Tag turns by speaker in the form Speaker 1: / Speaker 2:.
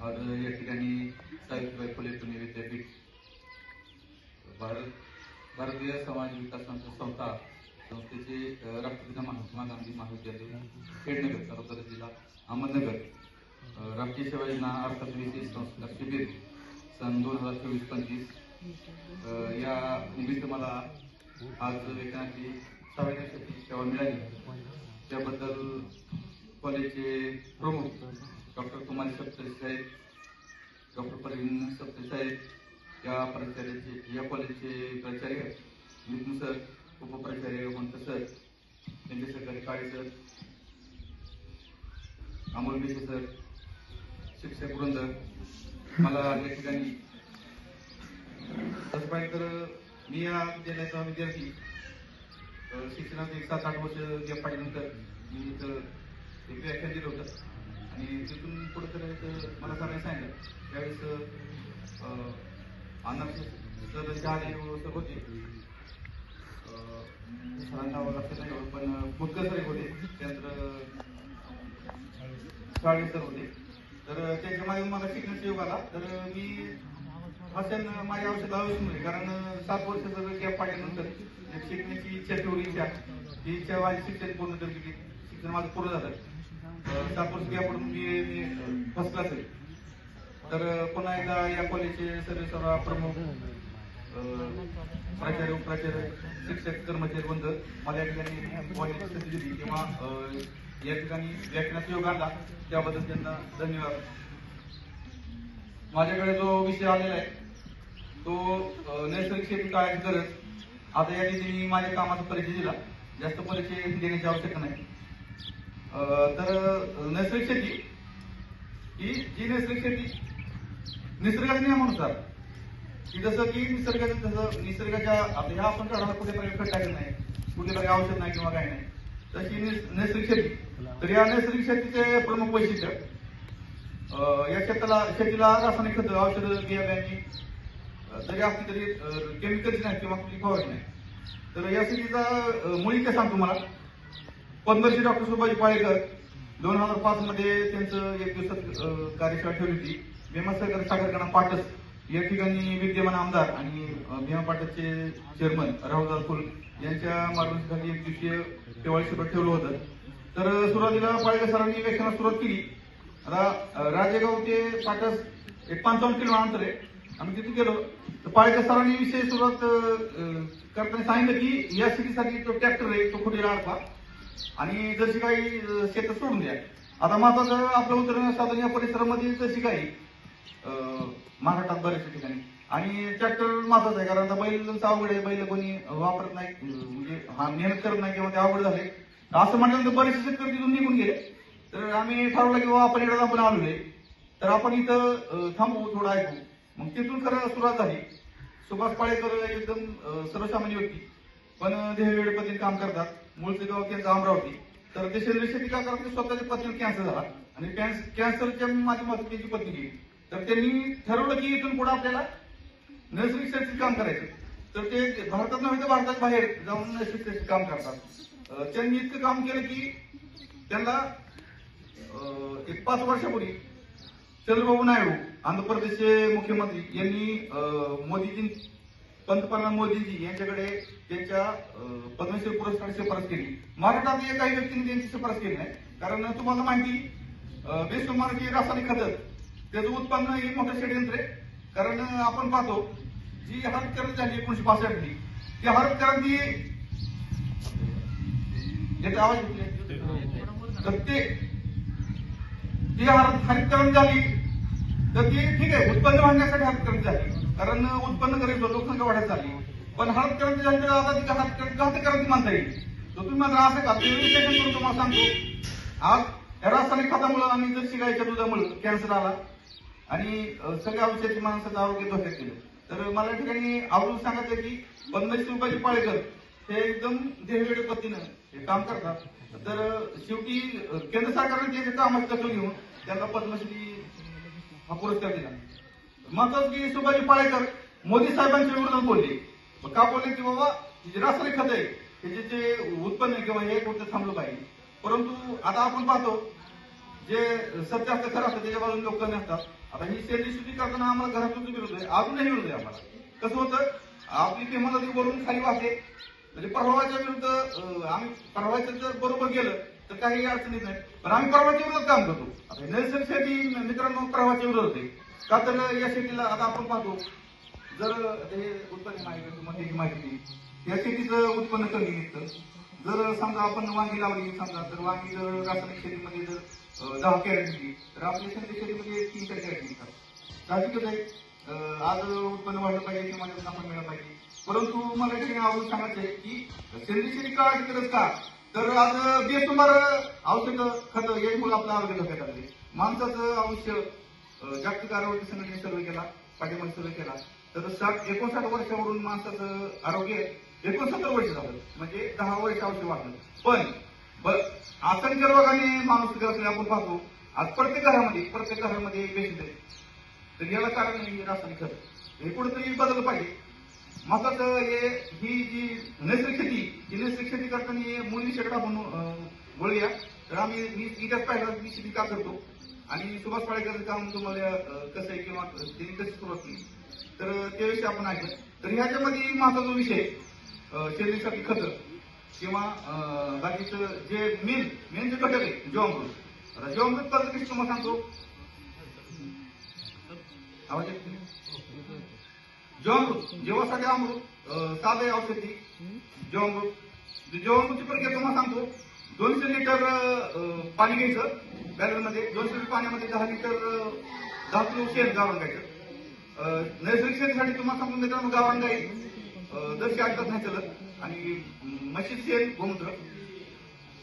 Speaker 1: आज या ठिकाणी सावित्रीबाई फुले पुणे विद्यापीठ भारतीय समाज विकास संस्था संस्थेचे राष्ट्रपिता महात्मा गांधी महाविद्यालय खेडनगर तालुका जिल्हा अहमदनगर राष्ट्रीय सेवा योजना अर्थात विशेष संस्कार शिबिर सन 2024-25 या निमित्त मला आज वेतनाची 6व्या सेवा मिळाली। त्याबद्दल कॉलेजचे प्रमुख डॉक्टर कुमारी सप्तरी साहेब, डॉक्टर परवीन सप्तरी साहेब, या कॉलेजचे प्राचार्य नितीन सर, उपप्राचार्य मंत सर, त्यांचे सहकारी काळे सर, अमोल बेसे सर, शिक्षक वृंद, मला या ठिकाणी तसं पाहिजे तर मी या विद्यालयाचा विद्यार्थी शिक्षणात 7-8 वर्ष गॅप पाडल्यानंतर मी इथं एक व्याख्यान दिलं होतं आणि तिथून पुढे करायचं मला सरांनी सांगितलं। त्यावेळेस सर शहादे सर होते, सरांना लक्षात नाही होत पण फुटकर सर होते, त्यानंतर शाळे सर होते। तर त्यांच्या मागे मला शिकण्याचा योग आला। तर मी हसन माझ्या औषध आयुष्यामध्ये कारण 7 वर्ष सगळं गॅप पाडल्यानंतर शिकण्याची इच्छा ठेवली, ती इच्छा माझी शिक्षण पूर्ण केली। शिक्षण माझं पूर्ण झालं। 7 वर्ष गॅप पडून मी फर्स्ट क्लास आहे। तर पुन्हा एकदा या कॉलेजचे सर्व प्रमुख प्राचार्य उपप्राचार्य शिक्षक कर्मचारी वृंद मला या ठिकाणी कॉलेजची संधी दिली किंवा या ठिकाणी व्याख्यानाचा योग आणला, त्याबद्दल त्यांना धन्यवाद। माझ्याकडे जो विषय आलेला आहे तो नैसर्गिक शेती काळाची गरज। आता या ठिकाणी माझ्या कामाचा परिचय दिला, जास्त परिचय देण्याची आवश्यकता नाही। तर नैसर्गिक शेती ही जी नैसर्गिक शेती निसर्गाच्या नियमानुसार की जसं की निसर्गाच्या आपल्या आपण झाडाला कुठे खत टाकत नाही, कुठे काही औषध नाही किंवा काही नाही, तशी नैसर्गिक शेती। तर या नैसर्गिक शेतीचे प्रमुख वैशिष्ट्य या शेतीला रासायनिक खत औषध बियाणे जरी असली तरी केमिकल्स नाही किंवा कुठली फवारणी नाही। तर या शेतीचा मुळी काय सांगतो मला, पद्मश्री डॉक्टर सुभाष पाळेकर 2005 मध्ये त्यांचं एक दिवसात कार्यशाळा ठेवली होती। भीमा सहकारी साखर कारखाना पाटस या ठिकाणी विद्यमान आमदार आणि भीमा पाटसचे चेअरमन राहुल फुल यांच्या मार्गदर्शनाखाली एक दिवसीय दिवाळी शिबिर ठेवलं होतं। तर सुरुवातीला पाळेकर सरांनी व्याख्यानाला सुरुवात केली। आता राजेगाव ते पाटस एक 55 किलो अंतर आहे। आम्ही तिथे गेलो तर पाळेकर सरांनी विषय सुरुवात करताना सांगितलं की या शेतीसाठी तो ट्रॅक्टर आहे तो कुठे अडका आणि जशी काही शेत सोडून द्या। आता महत्वाचं आपलं उदाहरण साधारण या परिसरामध्ये जशी काही महाराष्ट्रात बऱ्याच ठिकाणी आणि ट्रॅक्टर महत्वाचं आहे कारण आता बैल अवघड आहे, बैल कोणी वापरत नाही, म्हणजे मेहनत करत नाही किंवा ते अवघड झाले। असं म्हटल्यानंतर बरेचसे शेतकरी तिथून निघून गेले। तर आम्ही ठरवलं की आपण एकदा आपण आलोय तर आपण इथं थांबू, थोडं ऐकू। मग तिथून खरं सुरुवात झाली। सुभाष पाळेकर एकदम सर्वसामान्य व्यक्ती पण देहवेळ पद्धतीने काम करतात। मूळचे गाव त्यांचं अमरावती। तर ते सेंद्रिय शेती का करतात, स्वतःच्या पत्नीला कॅन्सर झाला आणि कॅन्सरच्या माध्यमातून त्यांची पत्नी गेली। तर त्यांनी ठरवलं की इथून पुढे आपल्याला नैसर्गिक शेतीचं काम करायचं। तर ते भारतात नव्हे तर भारतात बाहेर जाऊन नैसर्गिक शेतीचं काम करतात। त्यांनी इतकं काम केलं की त्यांना एक 5 वर्षापूर्वी चंद्रबाबू नायडू आंध्र प्रदेशचे मुख्यमंत्री यांनी पंतप्रधान मोदीजी यांच्याकडे त्यांच्या पद्मश्री पुरस्कार शिफारस केली। महाराष्ट्रात काही व्यक्तींनी त्यांची शिफारस केली नाही कारण तुम्हाला माहिती बेसुमाराची रासायनिक खत त्याचं उत्पन्न हे मोठं षडयंत्र आहे। कारण आपण पाहतो जी हरित क्रांती झाली 1965 ती हरित क्रांती याचा आवाज घेतला तर ती हरित क्रांती झाली तर ती ठीक आहे, उत्पन्न वाढण्यासाठी हरित क्रांती झाली कारण उत्पन्न करायचं लोकसंख्या वाढत झाली। पण हरित क्रांती झाली तर आता तिला घातक क्रांती मानता येईल। तर तुम्ही मात्र असं का विश्लेषण करून तुम्हाला सांगतो, आज रासायनिक खतामुळे आणि जर्सी गाईच्या दुधामुळे कॅन्सर आला आणि सगळ्या औषधाची माणसाचं आरोग्य धोक्यात केलं। तर मला या ठिकाणी आवडून सांगायचं की पद्मश्री सुभाष पाळेकर हे एकदम देहवेळ पद्धतीनं हे काम करतात। तर शेवटी केंद्र सरकारने त्यांच्या कामाची दखल घेऊन त्यांना पद्मश्री हा पुरस्कार दिला। महत्वाचं की सुभाष पाळेकर मोदी साहेबांच्या विरोधात बोलले। का बोलले की बाबा जे रासायनिक खत आहे त्याचे जे उत्पन्न किंवा हे कुठं थांबलं पाहिजे। परंतु आता आपण पाहतो जे सत्य असतं खरं असतं त्याच्या बाजूने लोक कमी असतात. आता ही सेंद्रिय शेती करताना आम्हाला घरातून विरोध आहे, अजूनही विरोध आहे आम्हाला. कसं होतं, आपली भीमा नदी वरून खाली वाहते, म्हणजे प्रवाहाच्या विरुद्ध आम्ही प्रवाहाचं जर बरोबर गेलं तर काही अडचणीत नाही, पण आम्ही प्रवाहाच्या विरोधात काम करतो. आता नैसर्गिक शेती मित्रांनो प्रवाहाच्या विरोध होते का, तर या शेतीला आता आपण पाहतो, जर हे उत्पन्न माहिती या शेतीचं उत्पन्न कमी निघतं. जर समजा आपण वांगी लावली, समजा तर वांगी जर रासायनिक शेतीमध्ये जर 10 कॅरेट निघली तर आपल्या सेंद्रिय शेतीमध्ये 3-4 कॅरेट निघतात. साहजिकच आहे, आज उत्पन्न वाढलं पाहिजे किंवा नफा मिळाला पाहिजे. परंतु मला एक आवडून सांगायचं आहे की सेंद्रिय शेती का गरज का, तर आज बेसुमार औषध खत यामुळे आपलं आरोग्य धोक्यात आले. माणसाचं आयुष्य जागतिक आरोग्य संघटनेने सर्वे केला, पाठिंबा सर्वे केला, तर 59 वर्षावरून माणसाचं आरोग्य 69 वर्ष झालं, म्हणजे 10 वर्ष आयुष्य वाढलं. पण असंख्य रोगाने माणूस ग्रसले आपण पाहतो. आज प्रत्येक घरामध्ये पेशंट आहे, तर याला कारण नाही रासायनिक खत. हे कुठेतरी बदललं पाहिजे. महत्वाचं ही जी नैसर्गिक शेती करताना मुली शेकडा म्हणून वळूया. तर मी इतिहास पाहिला मी शेती का करतो आणि सुभाष पाळेकर काम तुम्हाला कसं आहे किंवा त्यांनी कशी सुरुवात केली, तर त्याविषयी आपण ऐकलं. तर ह्याच्यामध्ये महत्वाचा विषय शेतीसाठी खत किंवा बाकीचं जे मेन जे घटक आहे जीवामृत. आता जीवामृत पद्धत कशी तुम्हाला सांगतो, जीवासाठी अमृत साधे औषधी जीवामृतची प्रक्रिया तुम्हाला सांगतो. 200 लिटर पाणी घ्यायचं बॅरलमध्ये, 200 लिटर पाण्यामध्ये 10 किलो शेण गावरान घ्यायचं. नैसर्गिक शेतीसाठी तुम्हाला सांगून मित्रांनो, गावरान गाई जशी ऐकत नाही चलत, आणि म्हशी शेण गोमूत्र